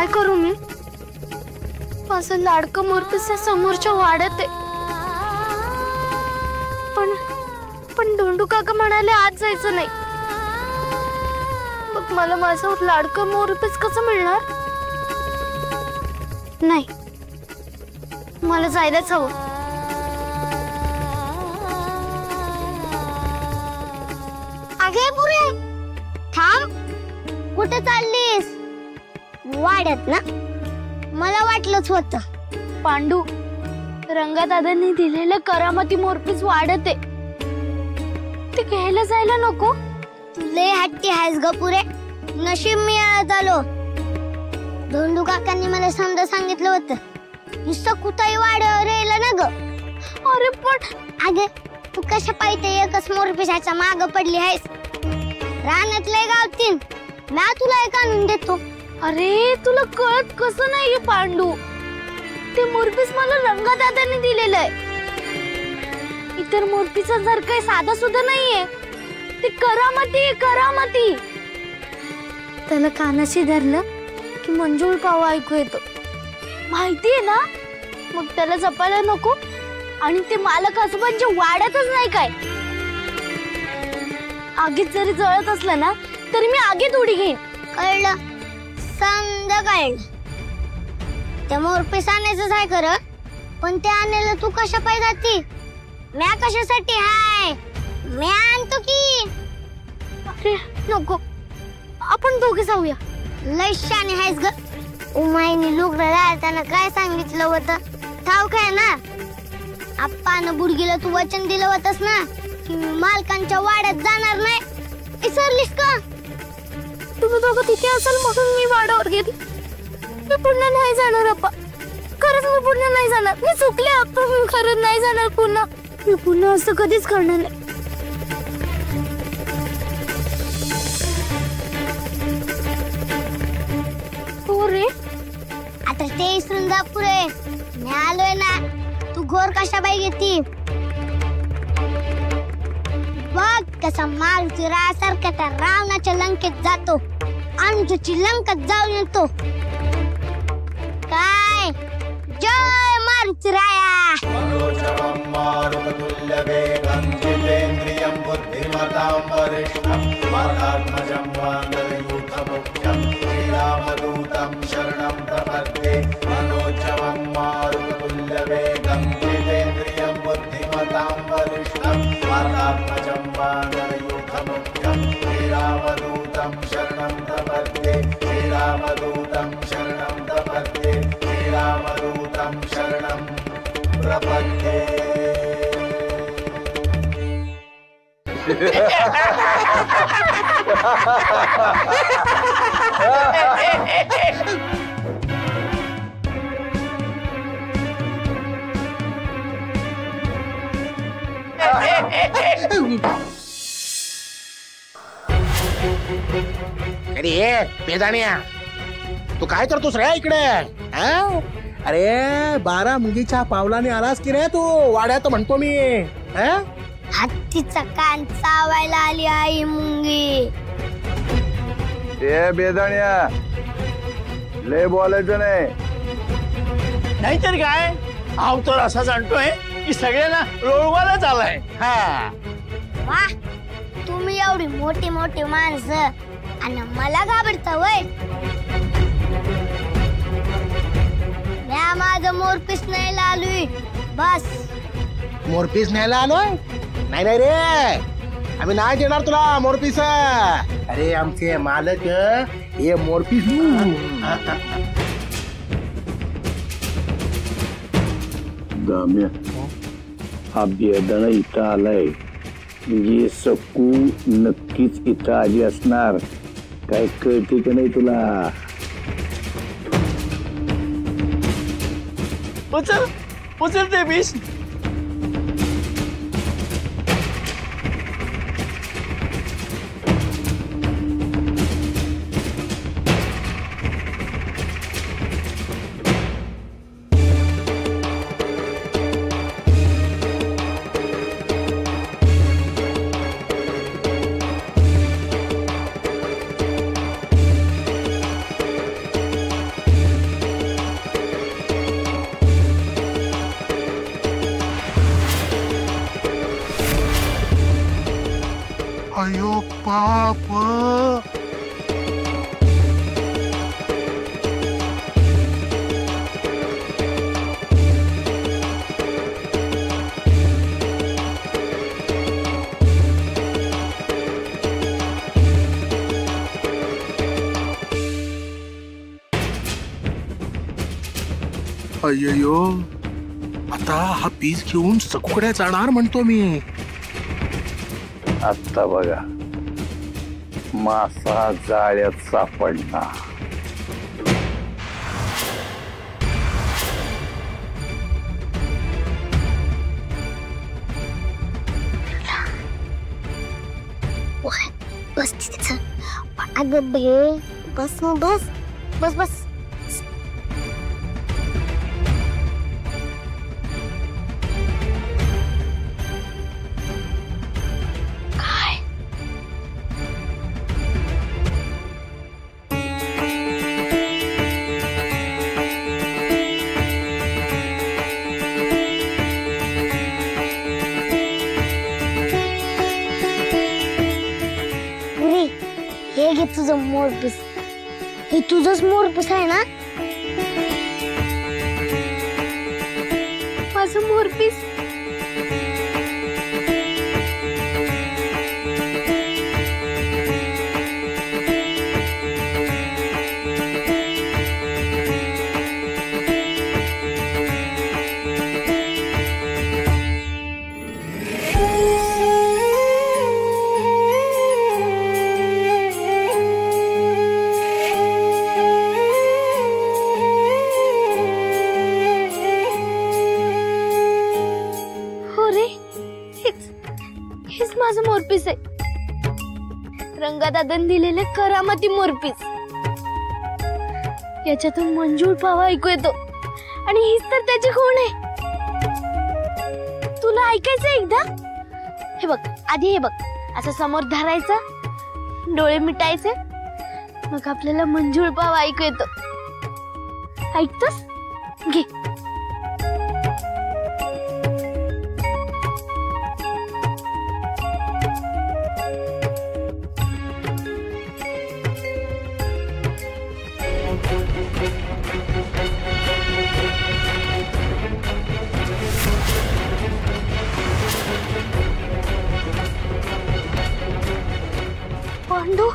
काय करू मी? माझं लाडकं मोरपीस समोरच्या वाड्यात आहे. पण धोंडू काका म्हणाले आज जायचं नाही. मग मला माझं लाडकं मोरपीस कसं मिळणार? नाही, मला जायलाच हवं. अगे पुरे थांब. कुठे चाललीस? वाड्यात ना? मला वाटलंच होतं. पांडू, रंगादादांनी दिलेलं करामती मोरपीस वाढत आहे. ते घ्यायला जायला नको? तुले हट्टी आहेस ग पुरे. नशीब मिळत आलो. धोंडू काकांनी मला समजा सांगितलं होतं. नुसतं कुठंही वाड्यावर यायला ना ग. अरे पण अगे तू कशा पाहिजे एकच मोरपिसाच्या माग पडली आहेस? रानातले गावतीन मी तुला एक आणून देतो. अरे तुला कळत कसं नाहीये पांडू? ते मोरपीस मला रंगादादांनी दिलेलं आहे. इतर मोरपीचा जर काही साधा सुद्धा नाहीये. ते करामती. त्याला कानाशी धरलं की मंजूळ कावा ऐकू येतो. माहितीये ना? मग त्याला जपायला नको. आणि ते मालक आजोबांच्या वाड्यातच नाही काय. आगीत जरी जळत असलं ना तरी मी आगीत उडी घेईन. कळलं? समजा कळलं. त्या मोरपीस आणायचंच आहे खरं. पण ते आणायला तू कशा पाय जाती? म्या कशासाठी हाय? मी आणतो की. अरे नको, आपण दोघे जाऊया. लय शाने आहेस ग. उमाईने लुगडं लावताना काय सांगितलं होतं ठाऊक आहे ना? आप्पानं बुडगीला तू वचन दिलं होतंस ना की मी मालकांच्या वाड्यात जाणार नाही. विसरलीस का? तुम्ही दोघं तिथे असाल म्हणून मी वाड्यावर गेली. मी पुन्हा नाही जाणार अप्पा. खरंच मी पुन्हा नाही जाणार. मी चुकले अप्पा. मी खरंच नाही जाणार पुन्हा. मी पुन्हा असं कधीच करणार नाही. हो रे, आता ते विसरून जा पुरे. मी आलोय ना. तू घोर कशा बाई घेती? बघ कसा मारुती रासारखा त्या रावणाच्या लंकेत जातो आणि तुझी लंकेत जाऊन येतो. काय जय मारुती राया. शरणं प्रपद्ये मनोजवं मारुततुल्यवेगं जितेन्द्रियं बुद्धिमतां वरिष्ठं वातात्मजं वानरयूथमुख्यं श्रीरामदूतं शरणं प्रपद्ये श्रीरामदूतं शरणं प्रपद्ये श्रीरामदूतं शरणं प्रपद्ये. अरे बेदाण्या, तू काय करतोस रे इकडे? अरे 12 मुंगीच्या पावलाने आलास की रे तू वाड्यात म्हणतो मी. हत्तीचा कान चावायला आली आई मुंगी. ए बेदाण्या, लय बोलायचं नाही. नाहीतर काय, आव तर असा जाणतोय की सगळ्यांना लोळवायलाच आलाय. वाह, तुम्ही एवढी मोठी मोठी माणसं आणि मला घाबरता वय? म्या माझं मोरपीस न्यायला आलोय बस. मोरपीस न्यायला आलोय? नाही नाही रे, आम्ही नाही देणार तुला मोरपीस. अरे आमचे मालक हे मोरपीस. दाम्या, हा बेदाणा इथं आलाय म्हणजे सकू नक्कीच इथं आली असणार. काय कळते का नाही तुला? उचल ते बीस. बाप. अय्यो, आता हा पीस घेऊन सकुड्या जाणार म्हणतो मी. आत्ता बघा मासा जाळ्यात सापडला. बस तिथे अगं बे बस मग बस बस बस. हे घे तुझं मोरपीस. हे तुझंच मोरपीस आहे ना? माझं मोरपीस. हेच माझं मोरपीस आहे. रंगादादांनी दिलेले करामती मोरपीस. याच्यातून मंजूळ पावा ऐकू येतो आणि हीच तर त्याची खूण आहे. तुला ऐकायचं एकदा? हे बघ, आधी हे बघ, असं समोर धरायचं, डोळे मिटायचे, मग आपल्याला मंजूळ पावा ऐकू येतो. ऐकतोस? घे. पांडू,